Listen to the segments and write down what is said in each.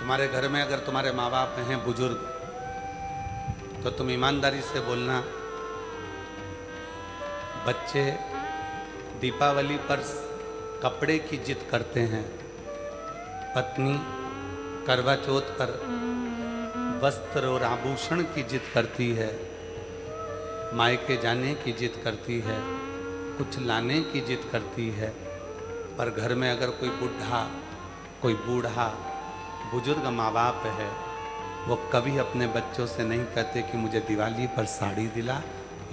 तुम्हारे घर में अगर तुम्हारे माँ बाप हैं बुजुर्ग, तो तुम ईमानदारी से बोलना, बच्चे दीपावली पर कपड़े की जिद करते हैं, पत्नी करवा चौथ पर वस्त्र और आभूषण की जिद करती है, मायके जाने की जिद करती है, कुछ लाने की जिद करती है। पर घर में अगर कोई बुढ़ा, कोई बूढ़ा बुजुर्ग माँ बाप है, वो कभी अपने बच्चों से नहीं कहते कि मुझे दिवाली पर साड़ी दिला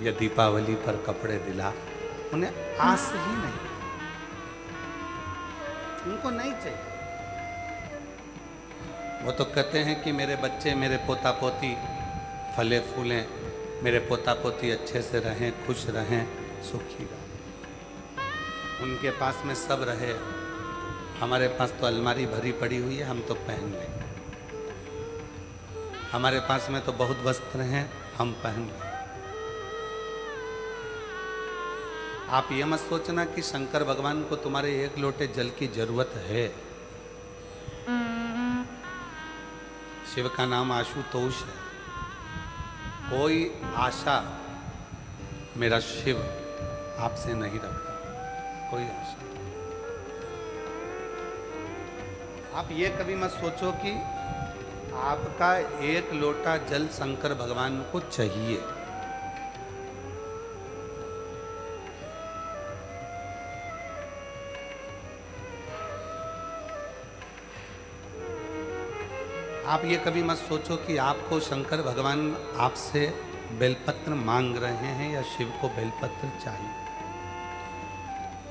या दीपावली पर कपड़े दिला। उन्हें आस ही नहीं, उनको नहीं चाहिए। वो तो कहते हैं कि मेरे बच्चे, मेरे पोता पोती फले फूलें, मेरे पोता पोती अच्छे से रहें, खुश रहें, सुखी रहें, उनके पास में सब रहे। हमारे पास तो अलमारी भरी पड़ी हुई है, हम तो पहन लें। हमारे पास में तो बहुत वस्त्र हैं, हम पहन लें। आप ये मत सोचना कि शंकर भगवान को तुम्हारे एक लोटे जल की जरूरत है। शिव का नाम आशुतोष है। कोई आशा मेरा शिव आपसे नहीं रखता, कोई आशा। आप ये कभी मत सोचो कि आपका एक लोटा जल शंकर भगवान को चाहिए। आप ये कभी मत सोचो कि आपको शंकर भगवान आपसे बेलपत्र मांग रहे हैं या शिव को बेलपत्र चाहिए।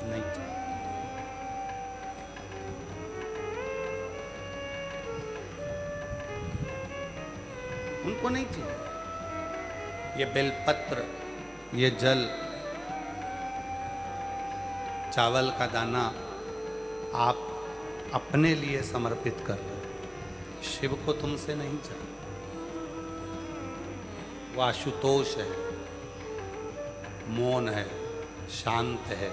नहीं चाहिए। उनको नहीं चाहिए। ये बेलपत्र, ये जल, चावल का दाना आप अपने लिए समर्पित कर रहे हो, शिव को तुमसे नहीं चाहिए। वो आशुतोष है, मौन है, शांत है,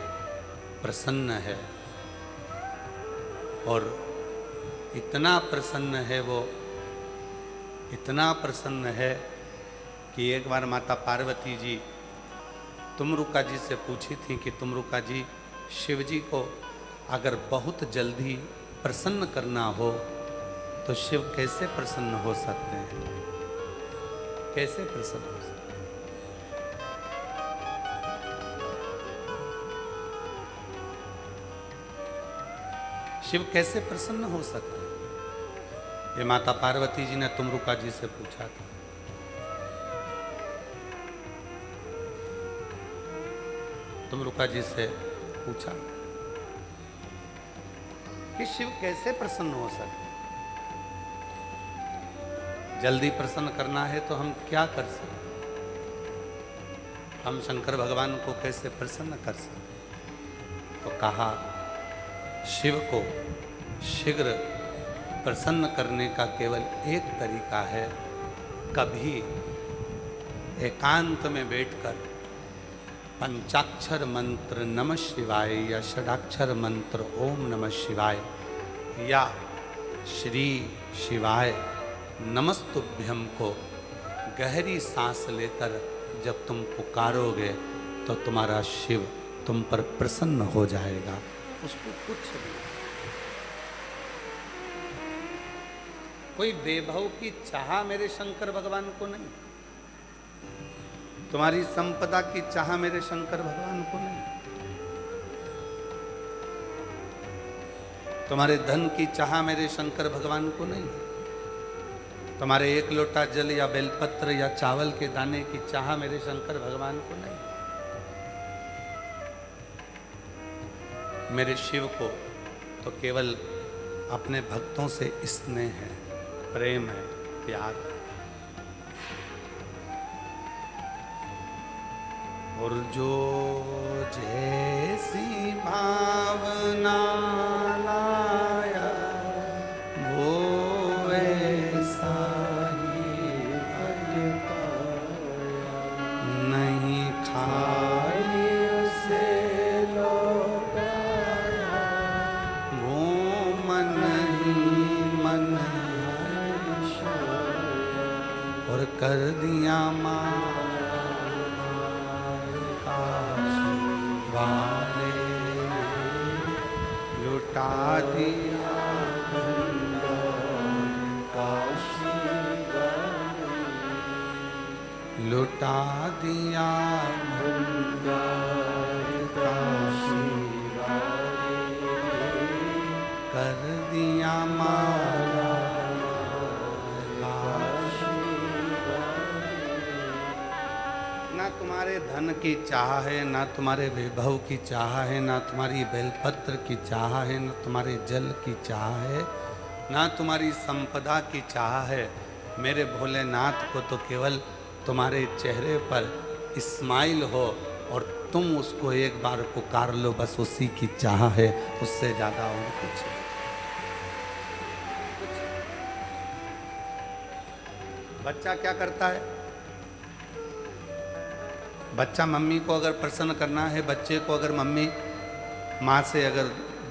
प्रसन्न है, और इतना प्रसन्न है वो, इतना प्रसन्न है कि एक बार माता पार्वती जी तुमरुका जी से पूछी थी कि तुमरुका जी, शिव जी को अगर बहुत जल्दी प्रसन्न करना हो तो शिव कैसे प्रसन्न हो सकते हैं, कैसे प्रसन्न हो सकते हैं? शिव कैसे प्रसन्न हो सकते हैं? ये माता पार्वती जी ने तुमरुका जी से पूछा था। तुमरुका जी से पूछा कि शिव कैसे प्रसन्न हो सकते हैं? जल्दी प्रसन्न करना है तो हम क्या कर सकते? हम शंकर भगवान को कैसे प्रसन्न कर सकते? तो कहा, शिव को शीघ्र प्रसन्न करने का केवल एक तरीका है, कभी एकांत में बैठकर पंचाक्षर मंत्र नमः शिवाय या षडाक्षर मंत्र ओम नमः शिवाय या श्री शिवाय नमस्तुभ्यम को गहरी सांस लेकर जब तुम पुकारोगे तो तुम्हारा शिव तुम पर प्रसन्न हो जाएगा। उसको कुछ नहीं, कोई वैभव की चाह मेरे शंकर भगवान को नहीं, तुम्हारी संपदा की चाह मेरे शंकर भगवान को नहीं, तुम्हारे धन की चाह मेरे शंकर भगवान को नहीं, तुम्हारे एक लोटा जल या बेलपत्र या चावल के दाने की चाह मेरे शंकर भगवान को नहीं। मेरे शिव को तो केवल अपने भक्तों से स्नेह है, प्रेम है, प्यार है। और जो जैसी भावना लाया वो वैसा ही फल पाया, नहीं खाई उसे लौटाया, वो मन ही मन और कर दिया माँ वाले, लुटा दिया लुटा दिया कर दिया माला ना तुम्हारे धन की चाह है, ना तुम्हारे वैभव की चाह है, ना तुम्हारी बेलपत्र की चाह है, ना तुम्हारे जल की चाह है, ना तुम्हारी संपदा की चाह है। मेरे भोलेनाथ को तो केवल तुम्हारे चेहरे पर स्माइल हो और तुम उसको एक बार पुकार लो, बस उसी की चाह है, उससे ज्यादा और कुछ नहीं। बच्चा क्या करता है? बच्चा मम्मी को अगर प्रसन्न करना है, बच्चे को अगर मम्मी माँ से अगर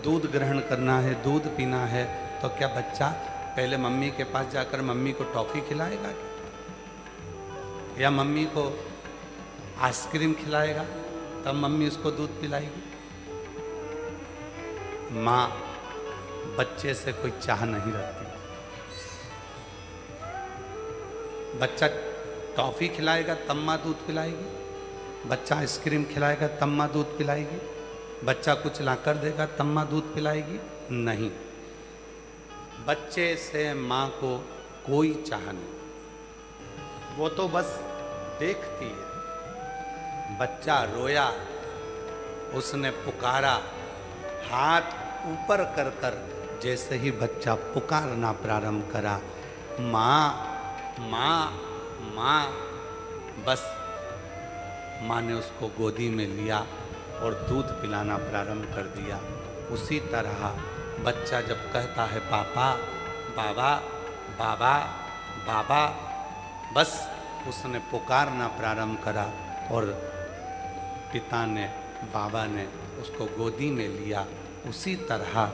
दूध ग्रहण करना है, दूध पीना है, तो क्या बच्चा पहले मम्मी के पास जाकर मम्मी को टॉफी खिलाएगा या मम्मी को आइसक्रीम खिलाएगा तब मम्मी उसको दूध पिलाएगी? माँ बच्चे से कोई चाह नहीं रखती। बच्चा टॉफी खिलाएगा तब माँ दूध पिलाएगी, बच्चा आइसक्रीम खिलाएगा तब माँ दूध पिलाएगी, बच्चा कुछ ला कर देगा तब माँ दूध पिलाएगी? नहीं, बच्चे से माँ को कोई चाह नहीं, वो तो बस देखती है। बच्चा रोया, उसने पुकारा, हाथ ऊपर कर कर जैसे ही बच्चा पुकारना प्रारंभ करा, माँ माँ माँ, बस माँ ने उसको गोदी में लिया और दूध पिलाना प्रारंभ कर दिया। उसी तरह बच्चा जब कहता है पापा बाबा बाबा बाबा, बस उसने पुकारना प्रारंभ करा और पिता ने, बाबा ने उसको गोदी में लिया। उसी तरह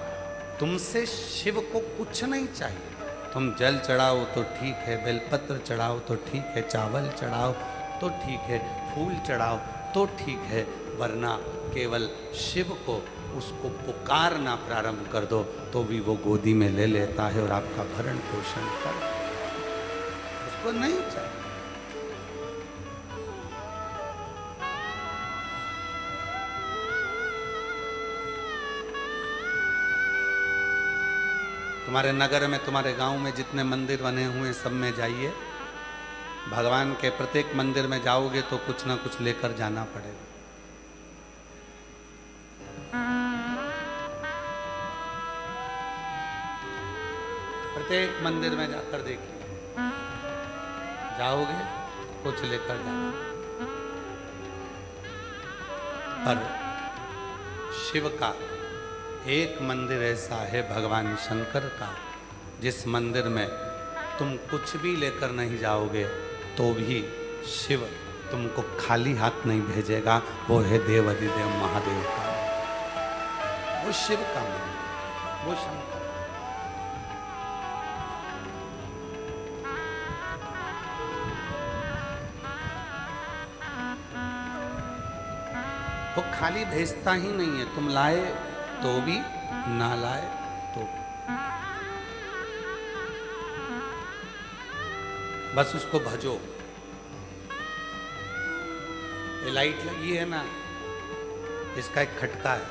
तुमसे शिव को कुछ नहीं चाहिए। तुम जल चढ़ाओ तो ठीक है, बेलपत्र चढ़ाओ तो ठीक है, चावल चढ़ाओ तो ठीक है, फूल चढ़ाओ तो ठीक है, वरना केवल शिव को उसको पुकारना प्रारंभ कर दो तो भी वो गोदी में ले लेता है और आपका भरण पोषण कर, उसको नहीं चाहिए। तुम्हारे नगर में, तुम्हारे गांव में जितने मंदिर बने हुए सब में जाइए, भगवान के प्रत्येक मंदिर में जाओगे तो कुछ ना कुछ लेकर जाना पड़ेगा। प्रत्येक मंदिर में जाकर देखिए, जाओगे कुछ लेकर जाना। पर शिव का एक मंदिर ऐसा है, भगवान शंकर का, जिस मंदिर में तुम कुछ भी लेकर नहीं जाओगे तो भी शिव तुमको खाली हाथ नहीं भेजेगा। वो है देवाधिदेव महादेव का, वो शिव का मंदिर, वो शंकर। वो खाली भेजता ही नहीं है, तुम लाए तो भी, ना लाए तो भी, बस उसको भजो। ये लाइट लगी है ना, इसका एक खटका है।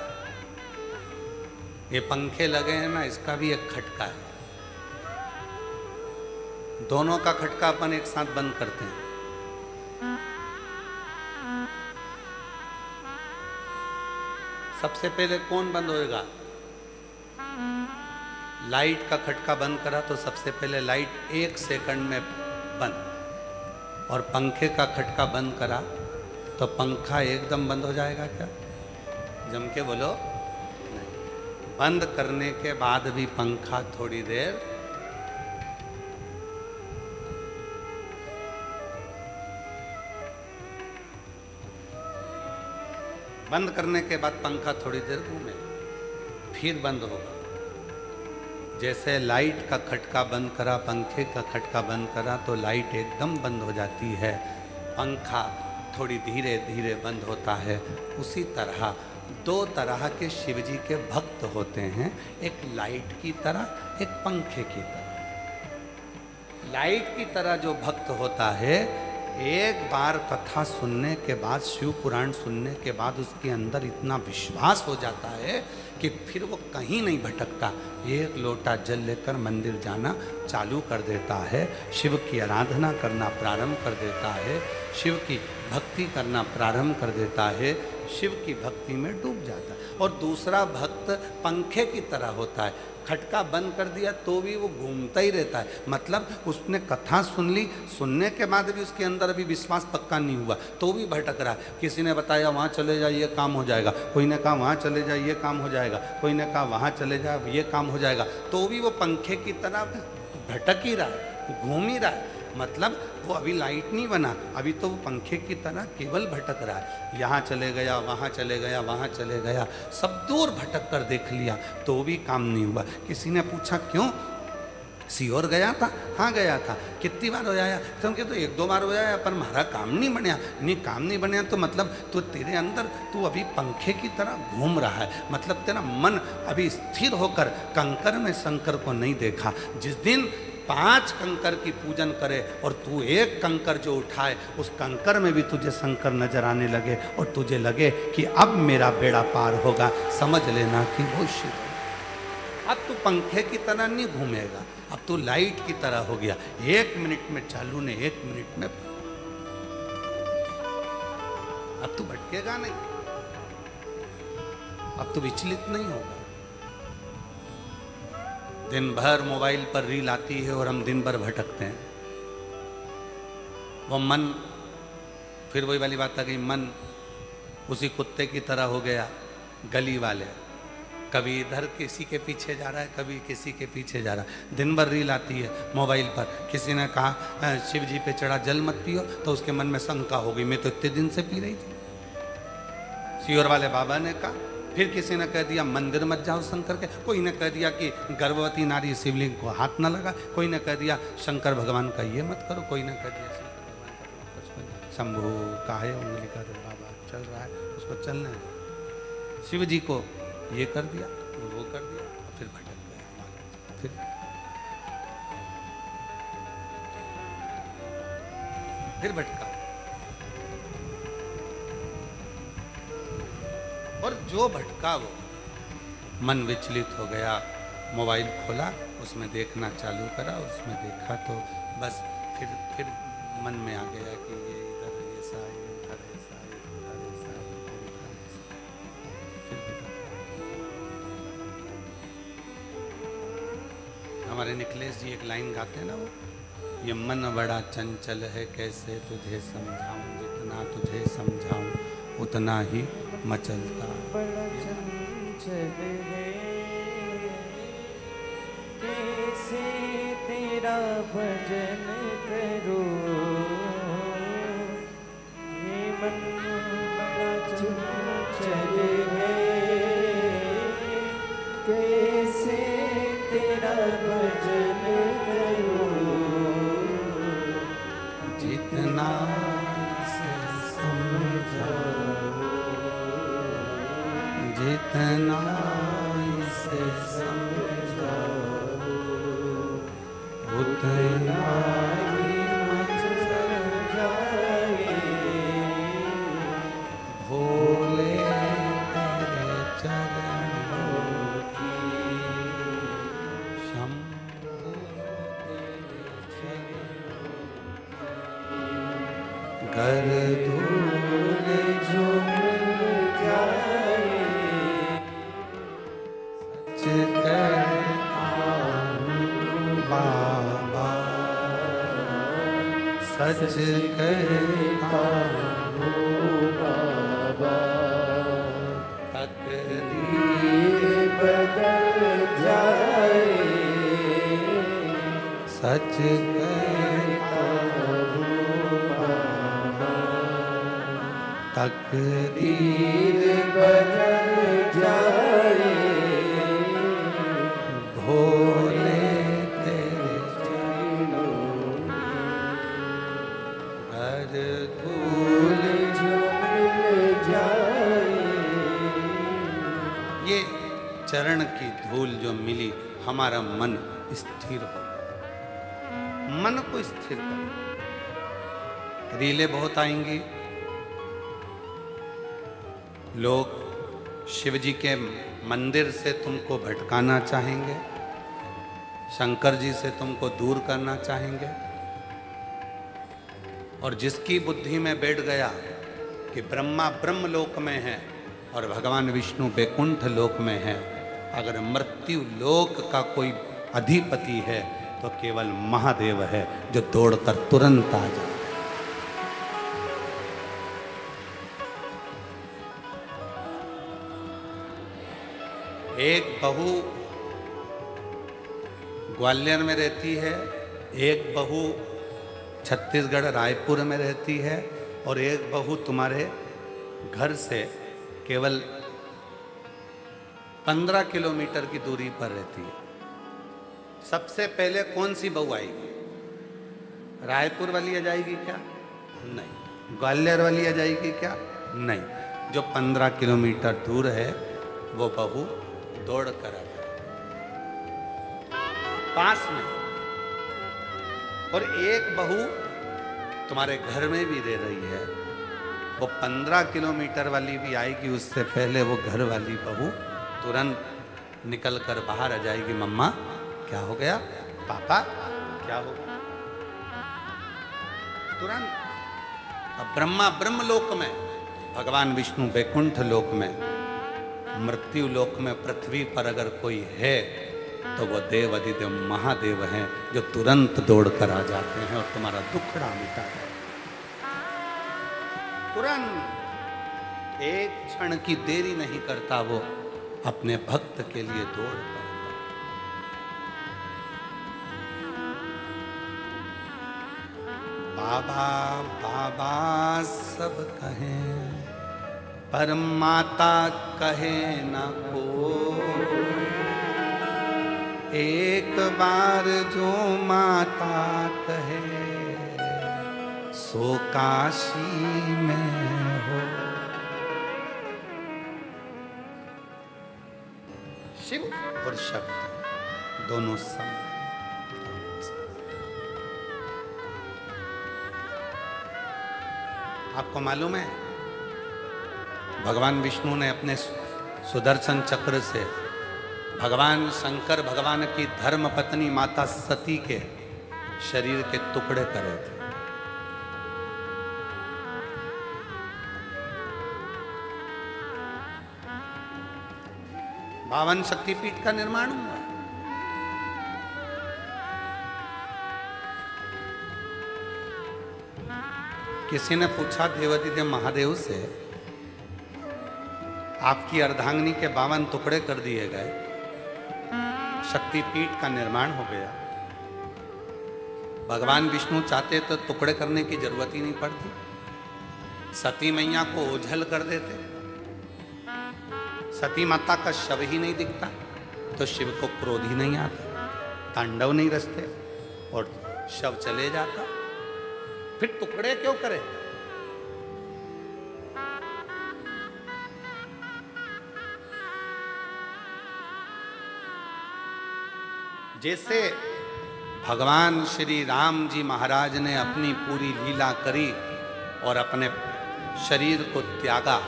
ये पंखे लगे हैं ना, इसका भी एक खटका है। दोनों का खटका अपन एक साथ बंद करते हैं। सबसे पहले कौन बंद होएगा? लाइट का खटका बंद करा तो सबसे पहले लाइट 1 सेकंड में बंद, और पंखे का खटका बंद करा तो पंखा एकदम बंद हो जाएगा क्या? जम के बोलो नहीं। बंद करने के बाद भी पंखा थोड़ी देर बंद करने के बाद पंखा थोड़ी देर घूमे, फिर बंद होगा। जैसे लाइट का खटका बंद करा, पंखे का खटका बंद करा तो लाइट एकदम बंद हो जाती है, पंखा थोड़ी धीरे धीरे बंद होता है। उसी तरह दो तरह के शिव जी के भक्त होते हैं, एक लाइट की तरह, एक पंखे की तरह। लाइट की तरह जो भक्त होता है, एक बार कथा सुनने के बाद, शिव पुराण सुनने के बाद उसके अंदर इतना विश्वास हो जाता है कि फिर वो कहीं नहीं भटकता। एक लोटा जल लेकर मंदिर जाना चालू कर देता है, शिव की आराधना करना प्रारंभ कर देता है, शिव की भक्ति करना प्रारंभ कर देता है, शिव की भक्ति में डूब जाता है। और दूसरा भक्त पंखे की तरह होता है, खटका बंद कर दिया तो भी वो घूमता ही रहता है। मतलब उसने कथा सुन ली, सुनने के बाद भी उसके अंदर अभी विश्वास पक्का नहीं हुआ तो भी भटक रहा है। किसी ने बताया वहाँ चले जाए ये काम हो जाएगा, कोई ने कहा वहाँ चले जाए ये काम हो जाएगा, कोई ने कहा वहाँ चले जाए ये काम हो जाएगा, तो भी वो पंखे की तरह भटक ही रहा है, घूम ही रहा है। मतलब वो अभी लाइट नहीं बना, अभी तो वो पंखे की तरह केवल भटक रहा है। यहाँ चले गया, वहाँ चले गया, वहाँ चले गया, सब दूर भटक कर देख लिया तो भी काम नहीं हुआ। किसी ने पूछा क्यों, सीहोर गया था? हाँ गया था। कितनी बार हो आया? क्योंकि तो एक दो बार हो आया पर हमारा काम नहीं बनया। नहीं काम नहीं बनया तो मतलब तो तेरे अंदर तू अभी पंखे की तरह घूम रहा है, मतलब तेरा मन अभी स्थिर होकर कंकर में शंकर को नहीं देखा। जिस दिन 5 कंकर की पूजन करे और तू एक कंकर जो उठाए, उस कंकर में भी तुझे शंकर नजर आने लगे और तुझे लगे कि अब मेरा बेड़ा पार होगा, समझ लेना कि वो शिव। अब तू पंखे की तरह नहीं घूमेगा, अब तू लाइट की तरह हो गया। 1 मिनट में चालू ने 1 मिनट में, अब तू भटकेगा नहीं, अब तू विचलित नहीं होगा। दिन भर मोबाइल पर रील आती है और हम दिन भर भटकते हैं। वो मन, फिर वही वाली बात आ गई, मन उसी कुत्ते की तरह हो गया, गली वाले, कभी इधर किसी के पीछे जा रहा है, कभी किसी के पीछे जा रहा है। दिन भर रील आती है मोबाइल पर। किसी ने कहा शिव जी पे चढ़ा जल मत पियो, तो उसके मन में शंका हो गई, मैं तो इतने दिन से पी रही थी। सीहोर वाले बाबा ने कहा, फिर किसी ने कह दिया मंदिर मत जाओ शंकर के, कोई ने कह दिया कि गर्भवती नारी शिवलिंग को हाथ न लगा, कोई ने कह दिया शंकर भगवान का ये मत करो, कोई ने कह दिया शंकर भगवान का शंभू काहे उंगली का बाबा चल रहा है उसको चलने दो। शिव जी को ये कर दिया, वो कर दिया, फिर भटक गया, फिर भटका। और जो भटका वो मन विचलित हो गया, मोबाइल खोला, उसमें देखना चालू करा, उसमें देखा तो बस फिर मन में आ गया कि ये इधर ऐसा है, इधर ऐसा है, इधर ऐसा है, इधर ऐसा है, फिर हमारे निखिलेश जी एक लाइन गाते हैं ना, वो ये मन बड़ा चंचल है कैसे तुझे समझाऊं, जितना तुझे समझाऊं उतना ही मचलता। बड़ा चंचल है कैसे तेरा भजन करूं, ये मन बड़ा चंचल है कैसे तेरा भजन करूं, जितना जितना इसे समझाओ उतना ही मचल जाए, भोले तेरे चरणों की शंभू तेरे चरणों की कर धूल जो मिल जाए, बाबा सच कहता हूँ बाबा, तकदीर बदल जाए, सच कहता हूँ बाबा, तकदीर बदल जाए, भोले धूल जो मिल जाए, ये चरण की धूल जो मिली, हमारा मन स्थिर हो, मन को स्थिर कर। रीलें बहुत आएंगी, लोग शिव जी के मंदिर से तुमको भटकाना चाहेंगे, शंकर जी से तुमको दूर करना चाहेंगे, और जिसकी बुद्धि में बैठ गया कि ब्रह्मा ब्रह्म लोक में है और भगवान विष्णु बैकुंठ लोक में है, अगर मृत्यु लोक का कोई अधिपति है तो केवल महादेव है, जो दौड़कर तुरंत आ जाए। एक बहू ग्वालियर में रहती है, एक बहू छत्तीसगढ़ रायपुर में रहती है, और एक बहू तुम्हारे घर से केवल 15 किलोमीटर की दूरी पर रहती है। सबसे पहले कौन सी बहू आएगी? रायपुर वाली आ जाएगी क्या? नहीं। ग्वालियर वाली आ जाएगी क्या? नहीं। जो 15 किलोमीटर दूर है वो बहू दौड़ कर आ जाए पास में। और एक बहू तुम्हारे घर में भी रह रही है, वो 15 किलोमीटर वाली भी आएगी, उससे पहले वो घर वाली बहू तुरंत निकल कर बाहर आ जाएगी। मम्मा क्या हो गया? पापा क्या हो गया? तुरंत। अब ब्रह्मा ब्रह्म लोक में, भगवान विष्णु बैकुंठ लोक में, मृत्यु लोक में पृथ्वी पर अगर कोई है तो वो देव अधिदेव महादेव हैं, जो तुरंत दौड़ कर आ जाते हैं और तुम्हारा दुखड़ा मिटा देते हैं। तुरंत, एक क्षण की देरी नहीं करता वो अपने भक्त के लिए दौड़ करता। बाबा बाबा सब कहें, पर माता कहे न को। एक बार जो माता कहे सो काशी में हो। शिव और शक्ति दोनों सम। आपको मालूम है, भगवान विष्णु ने अपने सुदर्शन चक्र से भगवान शंकर भगवान की धर्म पत्नी माता सती के शरीर के टुकड़े करे थे। बावन शक्तिपीठ का निर्माण हुआ। किसी ने पूछा देवाधिदेव महादेव से, आपकी अर्धांगिनी के 52 टुकड़े कर दिए गए, शक्तिपीठ का निर्माण हो गया, भगवान विष्णु चाहते तो टुकड़े करने की जरूरत ही नहीं पड़ती, सती मैया को ओझल कर देते, सती माता का शव ही नहीं दिखता तो शिव को क्रोध ही नहीं आता, तांडव नहीं रचते और शव चले जाता। फिर टुकड़े क्यों करे? जैसे भगवान श्री राम जी महाराज ने अपनी पूरी लीला करी और अपने शरीर को त्यागा,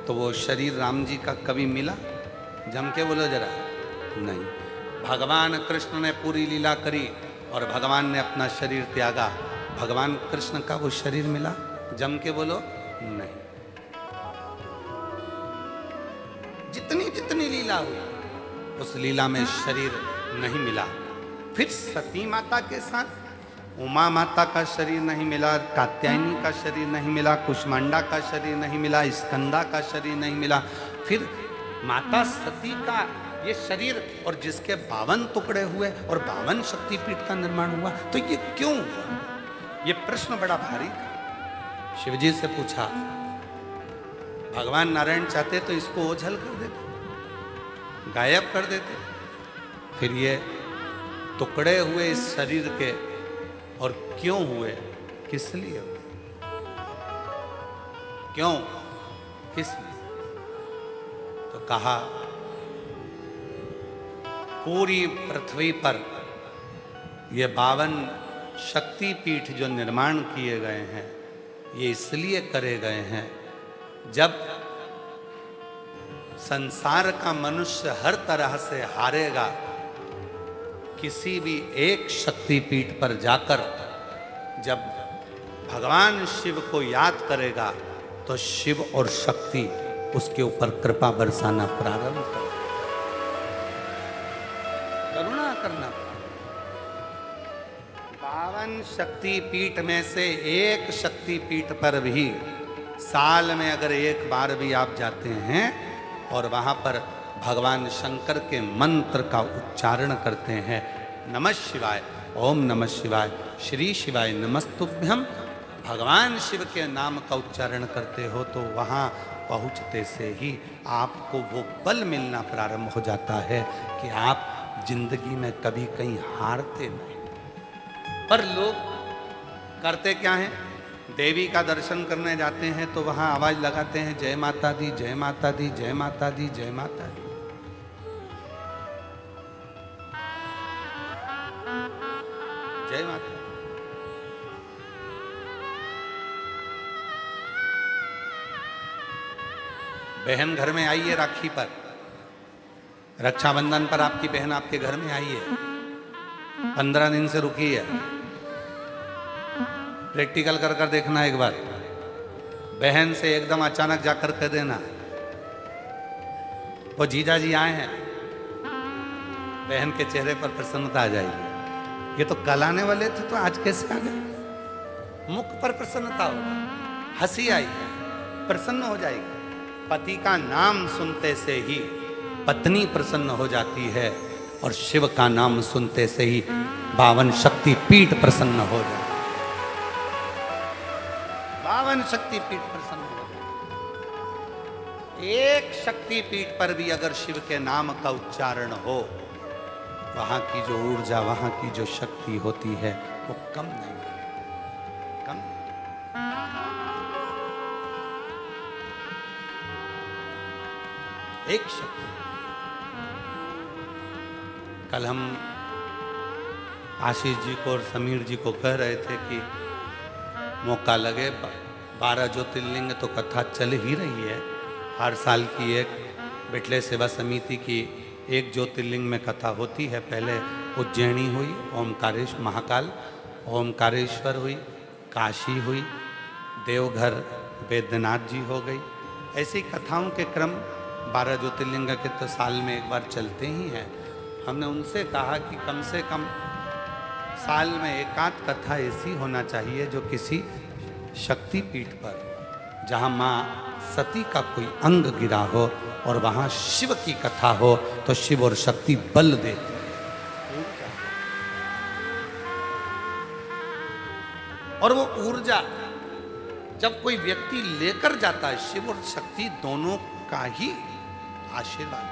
तो वो शरीर राम जी का कभी मिला? जम के बोलो जरा। नहीं। भगवान कृष्ण ने पूरी लीला करी और भगवान ने अपना शरीर त्यागा, भगवान कृष्ण का वो शरीर मिला? जम के बोलो। नहीं। जितनी जितनी लीला हुई उस लीला में शरीर नहीं मिला। फिर सती माता के साथ उमा माता का शरीर नहीं मिला, कात्यायनी का शरीर नहीं मिला, कुष्मांडा का शरीर नहीं मिला, स्कंदा का शरीर नहीं मिला। फिर माता सती का ये शरीर, और जिसके 52 टुकड़े हुए और 52 शक्तिपीठ का निर्माण हुआ, तो ये क्यों हुआ? ये प्रश्न बड़ा भारी था। शिवजी से पूछा, भगवान नारायण चाहते तो इसको ओझल कर देते, गायब कर देते, फिर ये टुकड़े हुए इस शरीर के, और क्यों हुए, किस लिए हुए? क्यों, किस? तो कहा पूरी पृथ्वी पर ये 52 शक्तिपीठ जो निर्माण किए गए हैं, ये इसलिए करे गए हैं, जब संसार का मनुष्य हर तरह से हारेगा, किसी भी एक शक्तिपीठ पर जाकर जब भगवान शिव को याद करेगा तो शिव और शक्ति उसके ऊपर कृपा बरसाना प्रारंभ कर, करुणा करना। 52 शक्तिपीठ में से एक शक्तिपीठ पर भी साल में अगर एक बार भी आप जाते हैं और वहां पर भगवान शंकर के मंत्र का उच्चारण करते हैं, नमः शिवाय, ओम नमः शिवाय, श्री शिवाय नमस्तुभ्यम, भगवान शिव के नाम का उच्चारण करते हो, तो वहाँ पहुँचते से ही आपको वो बल मिलना प्रारंभ हो जाता है कि आप जिंदगी में कभी कहीं हारते नहीं। पर लोग करते क्या हैं, देवी का दर्शन करने जाते हैं तो वहाँ आवाज लगाते हैं, जय माता दी, जय माता दी, जय माता दी, जय माता दी। जय माता। बहन घर में आई है राखी पर, रक्षाबंधन पर आपकी बहन आपके घर में आई है, 15 दिन से रुकी है। प्रैक्टिकल कर कर देखना एक बार, बहन से एकदम अचानक जाकर कह देना वो जीजा जी आए हैं, बहन के चेहरे पर प्रसन्नता आ जाएगी। ये तो कल आने वाले थे तो आज कैसे आ गए? मुख पर प्रसन्नता होगी, हंसी आएगी, प्रसन्न हो जाएगी। पति का नाम सुनते से ही पत्नी प्रसन्न हो जाती है और शिव का नाम सुनते से ही 52 शक्तिपीठ प्रसन्न हो जाते, 52 शक्तिपीठ प्रसन्न हो जाते। एक शक्तिपीठ पर भी अगर शिव के नाम का उच्चारण हो, वहां की जो ऊर्जा, वहां की जो शक्ति होती है वो कम नहीं, कम। एक शक्ति। कल हम आशीष जी को और समीर जी को कह रहे थे कि मौका लगे, 12 ज्योतिर्लिंग तो कथा चल ही रही है। हर साल की एक बिटले सेवा समिति की एक ज्योतिर्लिंग में कथा होती है। पहले उज्जैनी हुई, ओमकारेश्वर महाकाल, ओमकारेश्वर हुई, काशी हुई, देवघर वैद्यनाथ जी हो गई। ऐसी कथाओं के क्रम 12 ज्योतिर्लिंग के तो साल में एक बार चलते ही हैं। हमने उनसे कहा कि कम से कम साल में एकाध कथा ऐसी होना चाहिए जो किसी शक्तिपीठ पर, जहाँ माँ सती का कोई अंग गिरा हो और वहाँ शिव की कथा हो, तो शिव और शक्ति बल देते हैं। और वो ऊर्जा जब कोई व्यक्ति लेकर जाता है, शिव और शक्ति दोनों का ही आशीर्वाद,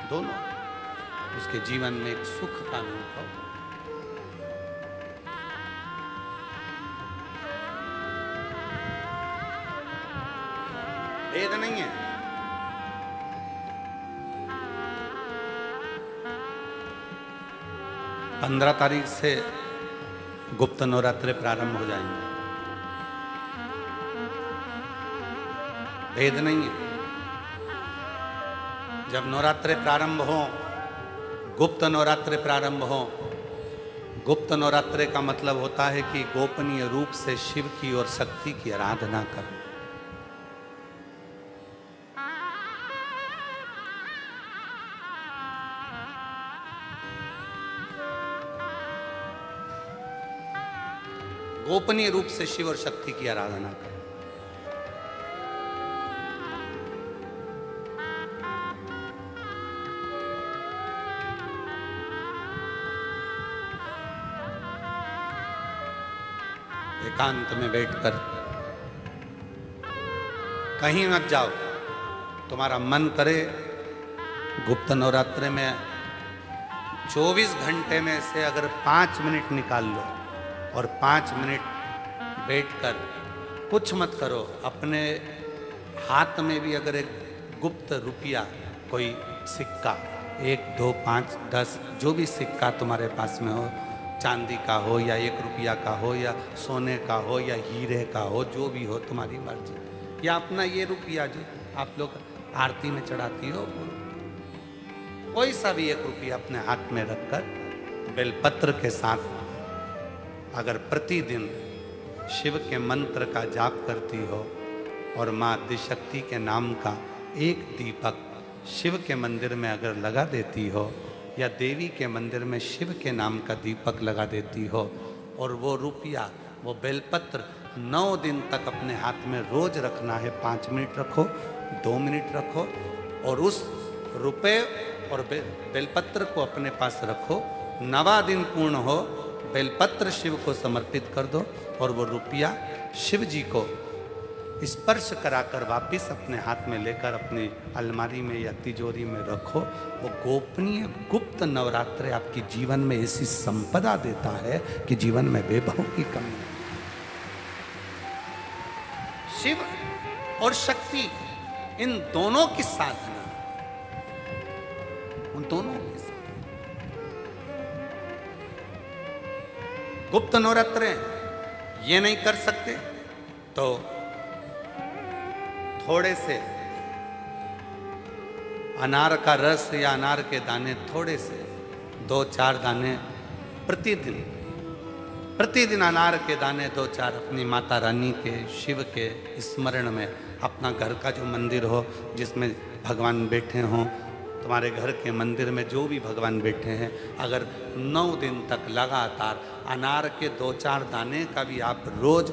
दोनों उसके जीवन में एक सुख का अनुभव। भेद नहीं है। पंद्रह तारीख से गुप्त नवरात्रे प्रारंभ हो जाएंगे। भेद नहीं है। जब नवरात्रे प्रारंभ हो, गुप्त नवरात्रे प्रारंभ हो, गुप्त नवरात्रे का मतलब होता है कि गोपनीय रूप से शिव की और शक्ति की आराधना करो। गोपनीय रूप से शिव और शक्ति की आराधना करो। एकांत में बैठकर कहीं मत जाओ। तुम्हारा मन करे गुप्त नवरात्रे में 24 घंटे में से अगर 5 मिनट निकाल लो और 5 मिनट बैठकर कुछ मत करो, अपने हाथ में भी अगर एक गुप्त रुपया, कोई सिक्का, 1, 2, 5, 10 जो भी सिक्का तुम्हारे पास में हो, चांदी का हो या 1 रुपया का हो या सोने का हो या हीरे का हो, जो भी हो तुम्हारी मर्जी, या अपना ये रुपया जो आप लोग आरती में चढ़ाती हो, कोई सा भी 1 रुपया अपने हाथ में रखकर बेलपत्र के साथ अगर प्रतिदिन शिव के मंत्र का जाप करती हो और माँ आदिशक्ति के नाम का एक दीपक शिव के मंदिर में अगर लगा देती हो, या देवी के मंदिर में शिव के नाम का दीपक लगा देती हो, और वो रुपया, वो बेलपत्र 9 दिन तक अपने हाथ में रोज रखना है। 5 मिनट रखो, 2 मिनट रखो, और उस रुपए और बेलपत्र को अपने पास रखो। 9वां दिन पूर्ण हो, बेलपत्र शिव को समर्पित कर दो, और वो रुपया शिव जी को स्पर्श कराकर वापिस अपने हाथ में लेकर अपनी अलमारी में या तिजोरी में रखो। वो गोपनीय गुप्त नवरात्रे आपके जीवन में ऐसी संपदा देता है कि जीवन में बेबहों की कमी नहीं। शिव और शक्ति, इन दोनों की साधना, उन दोनों की साधना। गुप्त नवरात्रे ये नहीं कर सकते तो थोड़े से अनार का रस या अनार के दाने, थोड़े से 2-4 दाने प्रतिदिन अनार के दाने 2-4 अपनी माता रानी के, शिव के स्मरण में, अपना घर का जो मंदिर हो जिसमें भगवान बैठे हों, तुम्हारे घर के मंदिर में जो भी भगवान बैठे हैं, अगर 9 दिन तक लगातार अनार के 2-4 दाने का भी आप रोज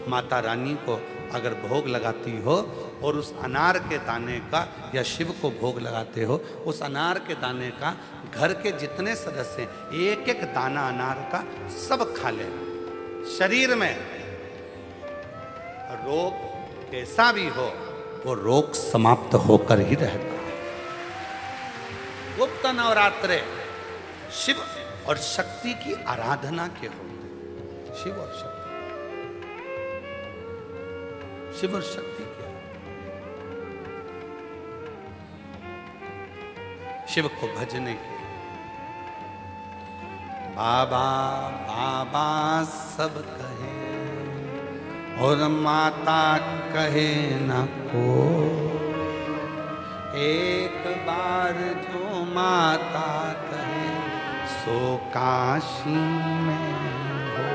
माता रानी को अगर भोग लगाती हो, और उस अनार के दाने का या शिव को भोग लगाते हो, उस अनार के दाने का घर के जितने सदस्य हैं, 1-1 दाना अनार का सब खा लेना। शरीर में रोग कैसा भी हो, वो रोग समाप्त होकर ही रहता है। गुप्त नवरात्रे शिव और शक्ति की आराधना के होते। शिव और शक्ति, शिव और शक्ति क्या? शिव को भजने के बाबा बाबा सब कहे और माता कहे न को, एक बार जो माता कहे सो काशी में हो।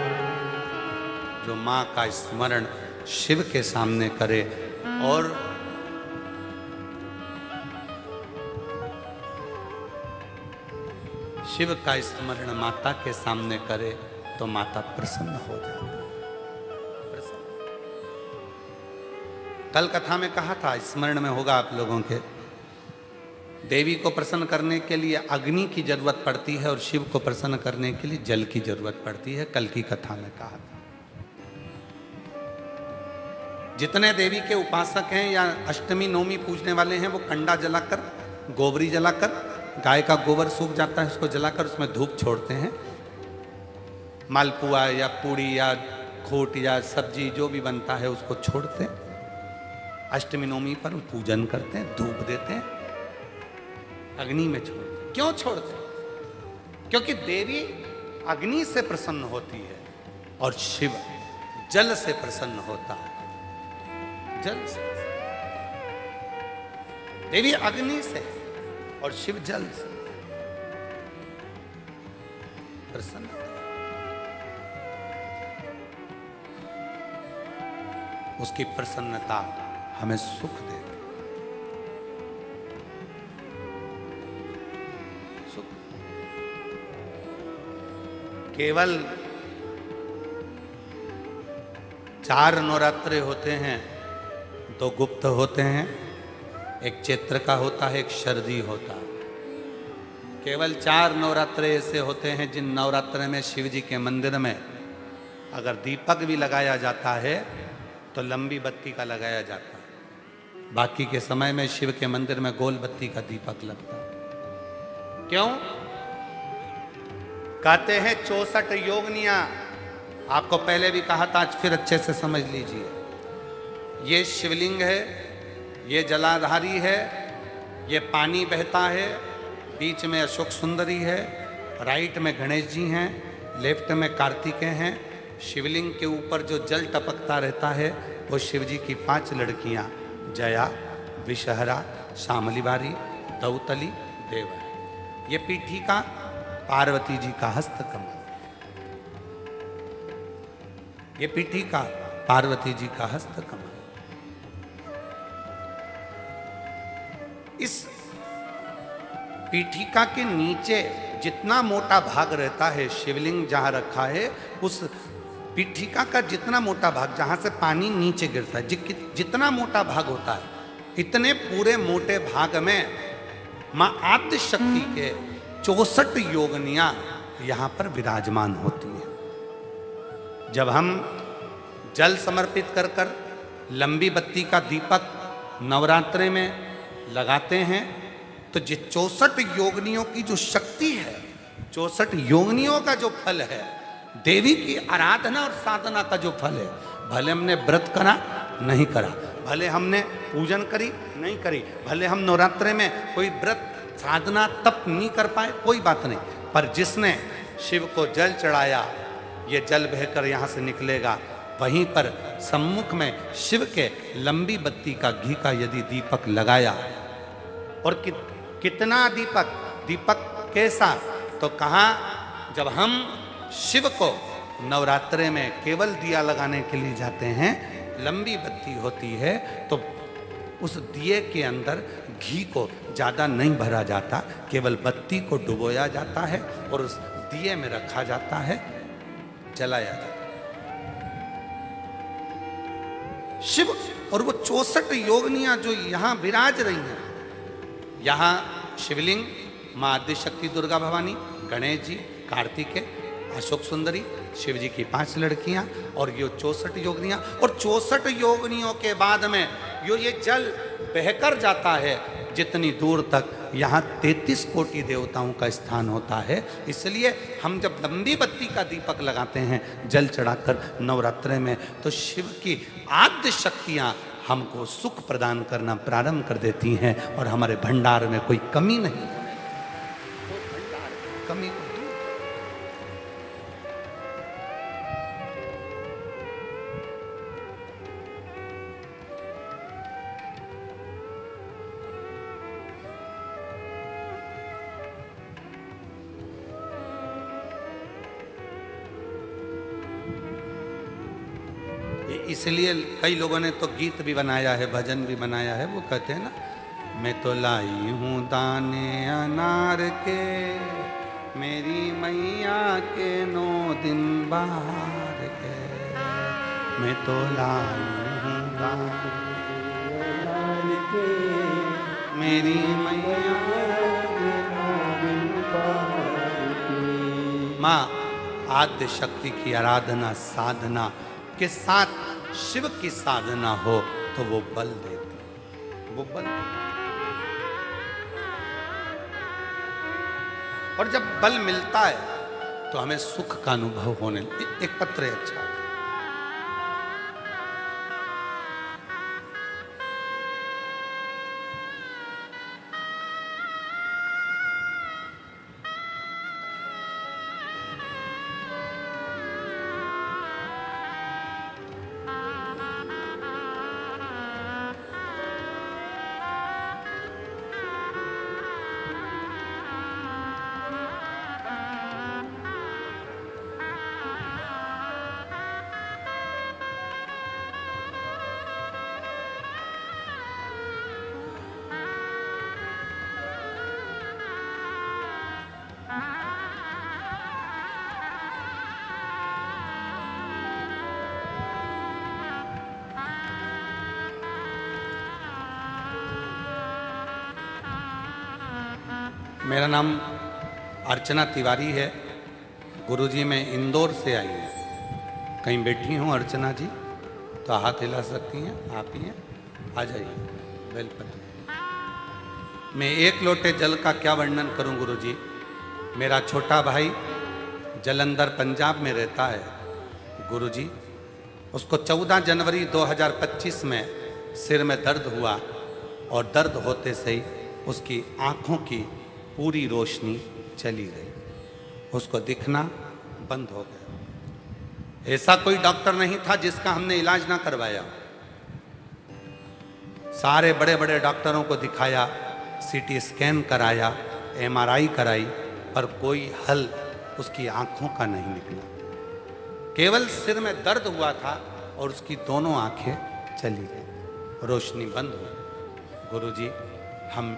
जो माँ का स्मरण शिव के सामने करे और शिव का स्मरण माता के सामने करे तो माता प्रसन्न हो जाती है। कल कथा में कहा था, स्मरण में होगा आप लोगों के, देवी को प्रसन्न करने के लिए अग्नि की जरूरत पड़ती है और शिव को प्रसन्न करने के लिए जल की जरूरत पड़ती है। कल की कथा में कहा था। जितने देवी के उपासक हैं या अष्टमी नवमी पूजने वाले हैं, वो कंडा जलाकर, गोबरी जलाकर, गाय का गोबर सूख जाता है उसको जलाकर उसमें धूप छोड़ते हैं। मालपुआ या पूड़ी या खोट या सब्जी जो भी बनता है उसको छोड़ते हैं। अष्टमी नवमी पर पूजन करते हैं, धूप देते हैं, अग्नि में छोड़ते हैं। क्यों छोड़ते हैं? क्योंकि देवी अग्नि से प्रसन्न होती है और शिव जल से प्रसन्न होता है। जल से, देवी अग्नि से और शिव जल से प्रसन्न होता है। उसकी प्रसन्नता हमें सुख देती, सुख। केवल 4 नवरात्रे होते हैं, 2 गुप्त होते हैं, एक चैत्र का होता है, एक शरदी होता है। केवल 4 नवरात्रे ऐसे होते हैं जिन नवरात्रे में शिव जी के मंदिर में अगर दीपक भी लगाया जाता है तो लंबी बत्ती का लगाया जाता है। बाकी के समय में शिव के मंदिर में गोल बत्ती का दीपक लगता है। क्यों? कहते हैं 64 योगनियां, आपको पहले भी कहा था, आज फिर अच्छे से समझ लीजिए। ये शिवलिंग है, ये जलाधारी है, ये पानी बहता है, बीच में अशोक सुंदरी है, राइट में गणेश जी हैं, लेफ्ट में कार्तिकेय हैं। शिवलिंग के ऊपर जो जल टपकता रहता है वो शिव जी की 5 लड़कियां जया, विषहरा, शामलीबारी, दौतली, देव है। ये पीठिका पार्वती जी का हस्तकमल, ये पीठिका पार्वती जी का हस्तकमल। इस पीठिका के नीचे जितना मोटा भाग रहता है, शिवलिंग जहां रखा है उस पीठिका का जितना मोटा भाग, जहां से पानी नीचे गिरता है, जितना मोटा भाग होता है, इतने पूरे मोटे भाग में मां आद्य शक्ति के 64 योगनियां यहां पर विराजमान होती हैं। जब हम जल समर्पित कर कर लंबी बत्ती का दीपक नवरात्रे में लगाते हैं तो जिस 64 योगनियों की जो शक्ति है, 64 योगनियों का जो फल है, देवी की आराधना और साधना का जो फल है, भले हमने व्रत करा नहीं करा, भले हमने पूजन करी नहीं करी, भले हम नवरात्रे में कोई व्रत साधना तप नहीं कर पाए, कोई बात नहीं, पर जिसने शिव को जल चढ़ाया, ये जल बहकर यहाँ से निकलेगा। वहीं पर सम्मुख में शिव के लंबी बत्ती का घी का यदि दीपक लगाया, और कितना दीपक कैसा, तो कहा जब हम शिव को नवरात्रे में केवल दिया लगाने के लिए जाते हैं, लंबी बत्ती होती है तो उस दिए के अंदर घी को ज़्यादा नहीं भरा जाता, केवल बत्ती को डुबोया जाता है और उस दिए में रखा जाता है, जलाया जाता है। शिव और वो 64 योगनियां जो यहाँ विराज रही हैं, यहाँ शिवलिंग, माँ आदिशक्ति दुर्गा भवानी, गणेश जी, कार्तिकेय, अशोक सुंदरी, शिव जी की 5 लड़कियां और ये 64 योगनियां, और 64 योगनियों के बाद में ये जल बहकर जाता है जितनी दूर तक, यहाँ 33 कोटि देवताओं का स्थान होता है। इसलिए हम जब लंबी बत्ती का दीपक लगाते हैं जल चढ़ाकर नवरात्रे में, तो शिव की आद्य शक्तियाँ हमको सुख प्रदान करना प्रारंभ कर देती हैं और हमारे भंडार में कोई कमी नहीं, कमी को दूर। इसलिए कई लोगों ने तो गीत भी बनाया है, भजन भी बनाया है, वो कहते हैं ना, मैं तो लाई हूँ दाने अनार के, मेरी मैया के 9 दिन बाहर के, मैं तो लाई हूँ दाने अनार के, मेरी मैया के 9 दिन बाहर के। माँ आद्य शक्ति की आराधना साधना के साथ शिव की साधना हो तो वो बल देती, वो बल देती। और जब बल मिलता है तो हमें सुख का अनुभव होने। एक पत्र है, अच्छा, मेरा नाम अर्चना तिवारी है। गुरुजी मैं इंदौर से आई हूँ। कहीं बैठी हूँ अर्चना जी तो हाथ हिला सकती हैं, आप ही हैं, आ जाइए। बेलपत्र। मैं 1 लोटे जल का क्या वर्णन करूँ गुरुजी। मेरा छोटा भाई जलंधर पंजाब में रहता है। गुरुजी उसको 14 जनवरी 2025 में सिर में दर्द हुआ और दर्द होते से ही उसकी आंखों की पूरी रोशनी चली गई, उसको दिखना बंद हो गया। ऐसा कोई डॉक्टर नहीं था जिसका हमने इलाज ना करवाया। सारे बड़े बड़े डॉक्टरों को दिखाया, सीटी स्कैन कराया, एमआरआई कराई, पर कोई हल उसकी आंखों का नहीं निकला। केवल सिर में दर्द हुआ था और उसकी दोनों आंखें चली गई, रोशनी बंद हो गई। गुरुजी, हम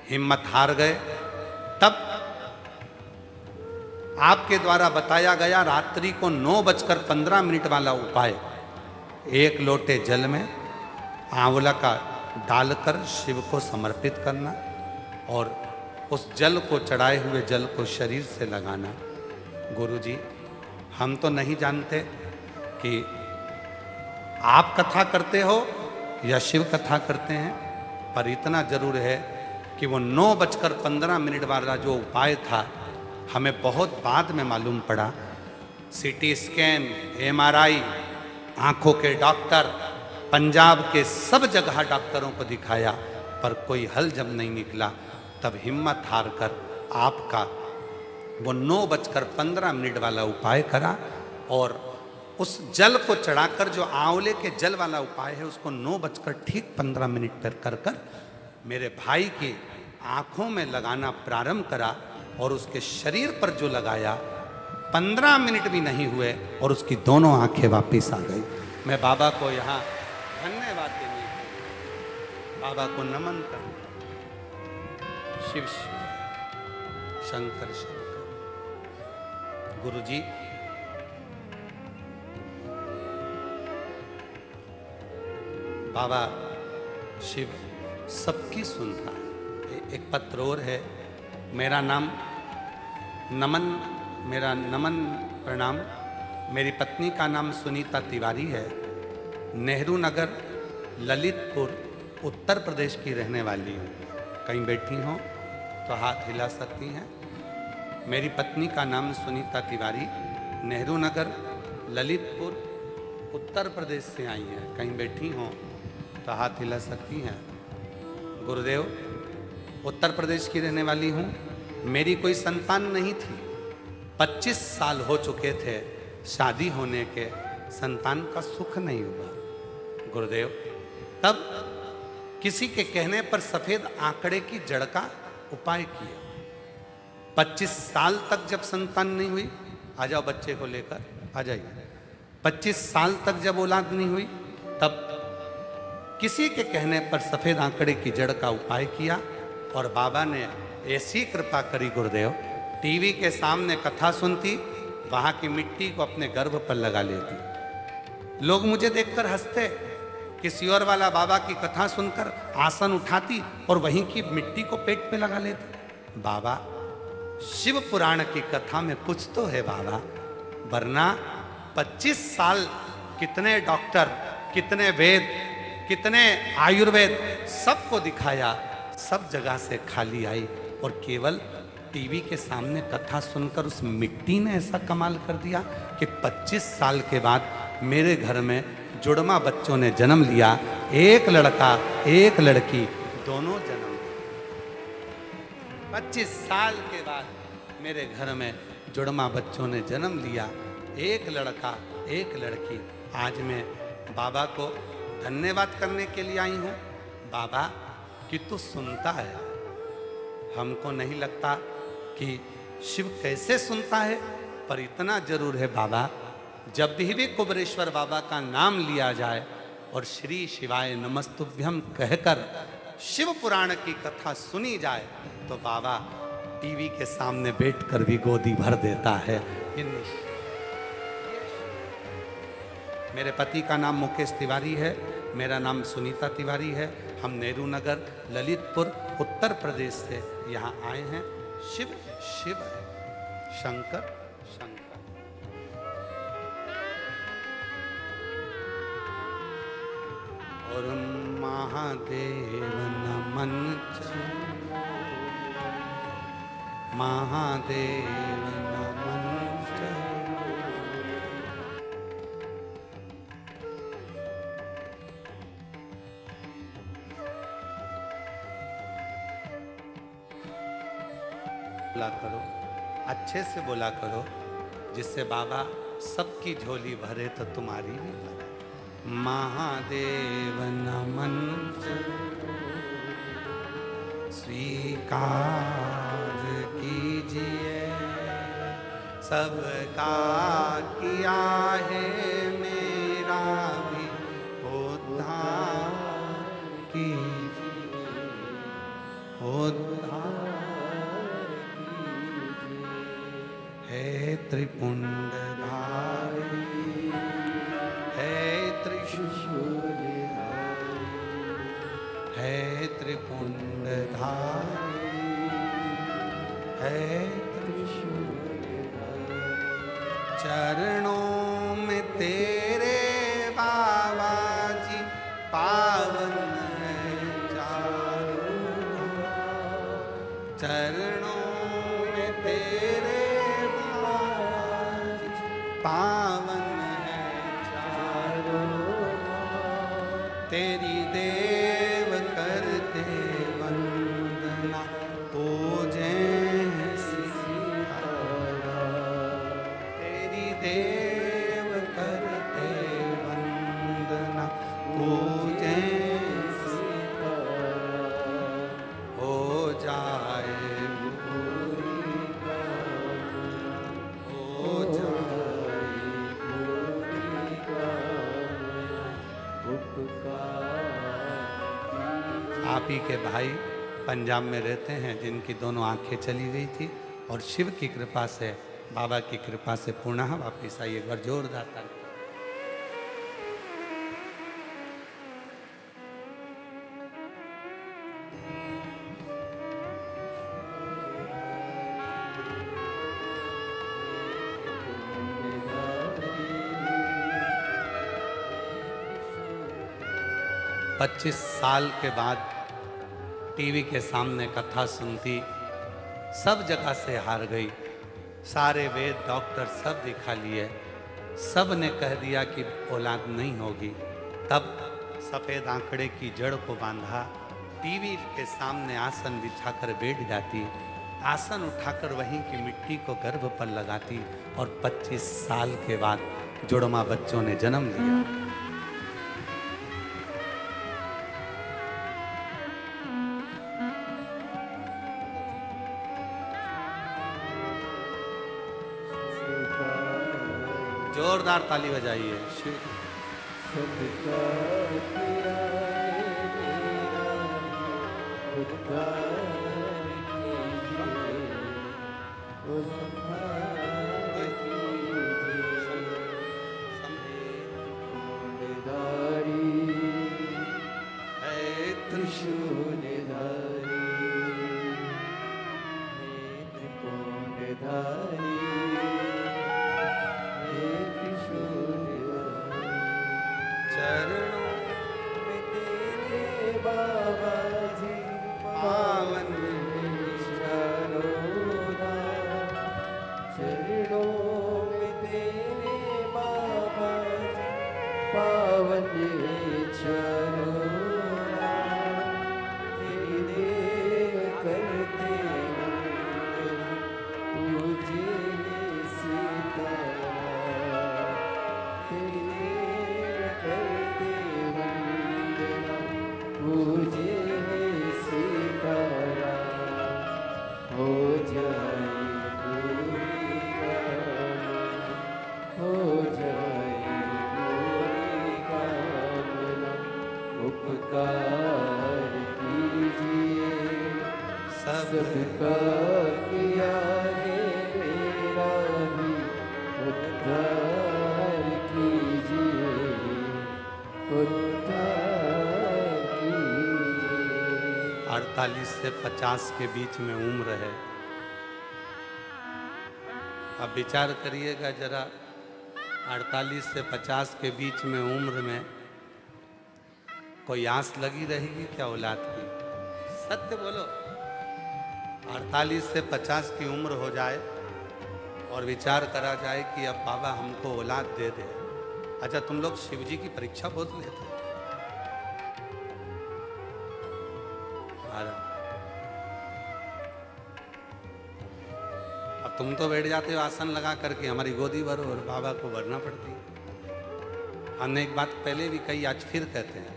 हिम्मत हार गए। तब आपके द्वारा बताया गया रात्रि को 9:15 वाला उपाय, एक लोटे जल में आंवला का डालकर शिव को समर्पित करना और उस जल को, चढ़ाए हुए जल को शरीर से लगाना। गुरुजी, हम तो नहीं जानते कि आप कथा करते हो या शिव कथा करते हैं, पर इतना जरूर है कि वो 9:15 वाला जो उपाय था हमें बहुत बाद में मालूम पड़ा। सीटी स्कैन, एमआरआई, आंखों के डॉक्टर, पंजाब के सब जगह डॉक्टरों को दिखाया, पर कोई हल जब नहीं निकला, तब हिम्मत हार कर आपका वो 9:15 वाला उपाय करा और उस जल को चढ़ाकर, जो आंवले के जल वाला उपाय है, उसको 9:15 पर कर कर मेरे भाई की आंखों में लगाना प्रारंभ करा और उसके शरीर पर जो लगाया 15 मिनट भी नहीं हुए और उसकी दोनों आंखें वापिस आ गई। मैं बाबा को यहाँ धन्यवाद देने, बाबा को नमन करूं। शिव शिव, शंकर शंकर। गुरुजी, बाबा शिव सबकी सुनता है। एक पत्र और है, मेरा नाम नमन, मेरा नमन प्रणाम। मेरी पत्नी का नाम सुनीता तिवारी है, नेहरू नगर, ललितपुर, उत्तर प्रदेश की रहने वाली हूँ। कहीं बैठी हो तो हाथ हिला सकती हैं। मेरी पत्नी का नाम सुनीता तिवारी, नेहरू नगर, ललितपुर, उत्तर प्रदेश से आई हैं। कहीं बैठी हो तो हाथ हिला सकती हैं। गुरुदेव, उत्तर प्रदेश की रहने वाली हूँ। मेरी कोई संतान नहीं थी, 25 साल हो चुके थे शादी होने के, संतान का सुख नहीं हुआ। गुरुदेव, तब किसी के कहने पर सफेद आंकड़े की जड़ का उपाय किया। 25 साल तक जब संतान नहीं हुई, आ जाओ बच्चे को लेकर आ जाइए। 25 साल तक जब औलाद नहीं हुई, तब किसी के कहने पर सफेद आंकड़े की जड़ का उपाय किया और बाबा ने ऐसी कृपा करी। गुरुदेव, टीवी के सामने कथा सुनती, वहां की मिट्टी को अपने गर्भ पर लगा लेती। लोग मुझे देखकर हंसते। किसी और वाला बाबा की कथा सुनकर आसन उठाती और वहीं की मिट्टी को पेट पे लगा लेती। बाबा, शिव पुराण की कथा में कुछ तो है बाबा, वरना 25 साल कितने डॉक्टर, कितने वेद, कितने आयुर्वेद, सबको दिखाया, सब जगह से खाली आई और केवल टीवी के सामने कथा सुनकर उस मिट्टी ने ऐसा कमाल कर दिया कि 25 साल के बाद मेरे घर में जुड़वा बच्चों ने जन्म लिया। एक लड़का, एक लड़की, दोनों जन्म लिए। 25 साल के बाद मेरे घर में जुड़वा बच्चों ने जन्म लिया, एक लड़का, एक लड़की। आज मैं बाबा को धन्यवाद करने के लिए आई हूँ। बाबा कि तू सुनता है। हमको नहीं लगता कि शिव कैसे सुनता है, पर इतना जरूर है बाबा, जब भी कुबरेश्वर बाबा का नाम लिया जाए और श्री शिवाय नमस्तुभ्यम कहकर शिव पुराण की कथा सुनी जाए, तो बाबा टीवी के सामने बैठकर भी गोदी भर देता है। मेरे पति का नाम मुकेश तिवारी है, मेरा नाम सुनीता तिवारी है। हम नेहरू नगर, ललितपुर, उत्तर प्रदेश से यहाँ आए हैं। शिव शिव है, शंकर शंकर। और महादेव नमन, महादेव नमन। बोला करो, अच्छे से बोला करो, जिससे बाबा सबकी झोली भरे तो तुम्हारी भी भरे। महादेव नमन स्वीकार कीजिए, सबका किया है मेरा भी उद्धार कीजिए, उद्धार हे त्रिपुंडधारी, हे त्रिशूलधारी, हे त्रिपुंडधारी, हे त्रिशूलधारी। चरणों में तेरे बाबा जी पावन है चारों धाम। चरणों में तेरे पावन है चारों धाम। तेरी देव करते वंदना, पूजे सिखारा। तेरी देव करते वंदना, पूजे सिखारा। हो जाए पूरी कामना, हो जाए आप ही के भाई पंजाब में रहते हैं, जिनकी दोनों आंखें चली गई थी, और शिव की कृपा से, बाबा की कृपा से पुनः वापिस आई। एक बार जोरदार ताली। 25 साल के बाद टीवी के सामने कथा सुनती, सब जगह से हार गई। सारे वेद डॉक्टर सब दिखा लिए, सब ने कह दिया कि औलाद नहीं होगी। तब सफ़ेद आंकड़े की जड़ को बांधा, टीवी के सामने आसन बिछाकर बैठ जाती, आसन उठाकर वहीं की मिट्टी को गर्भ पर लगाती, और 25 साल के बाद जुड़वा बच्चों ने जन्म लिया। जोरदार ताली बजाइए। सबका किया है मेरा उद्धार कीजिए, उद्धार कीजिए। त्रिशूलधारी है, त्रिशूलधारी है, त्रिपुंडधारी। चरणों में तेरे बाबा जी पावन चारों धाम। चरणों में तेरे बाबा जी पावन चारों धाम। तेरी देव करते वंदना, पूजे सीताराम। तेरी करते वंदना, पूजे सीताराम। हो जाए पूरी कामना, हो जाए पूरी कामना। उपकार कीजिए, सबका किया है मेरा भी उद्धार कीजिए, उद्धार कीजिए। 48 से 50 के बीच में उम्र है। अब विचार करिएगा जरा, 48 से 50 के बीच में उम्र में कोई आस लगी रहेगी क्या औलाद की? सत्य बोलो। 48 से 50 की उम्र हो जाए और विचार करा जाए कि अब बाबा हमको औलाद दे दे। अच्छा, तुम लोग शिव जी की परीक्षा बहुत लेते हो। तुम तो बैठ जाते हो आसन लगा करके, हमारी गोदी भरो, और बाबा को भरना पड़ती है। हमने एक बात पहले भी कही, आज फिर कहते हैं,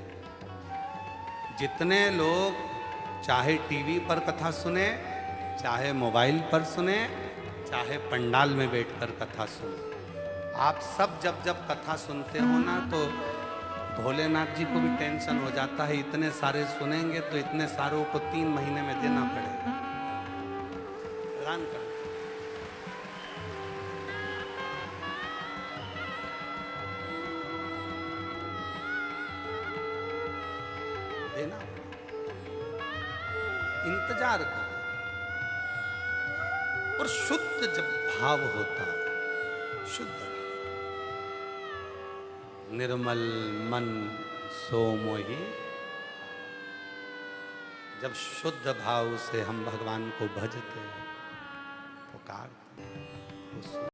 जितने लोग चाहे टीवी पर कथा सुने, चाहे मोबाइल पर सुने, चाहे पंडाल में बैठकर कथा सुने, आप सब जब जब कथा सुनते हो ना, तो भोलेनाथ जी को भी टेंशन हो जाता है, इतने सारे सुनेंगे तो इतने सारों को 3 महीने में देना पड़ेगा। ऐलान कर देना, इंतजार करो। और शुद्ध जब भाव होता, शुद्ध निर्मल मन सो मोहि, जब शुद्ध भाव से हम भगवान को भजते हैं, पुकारते हैं,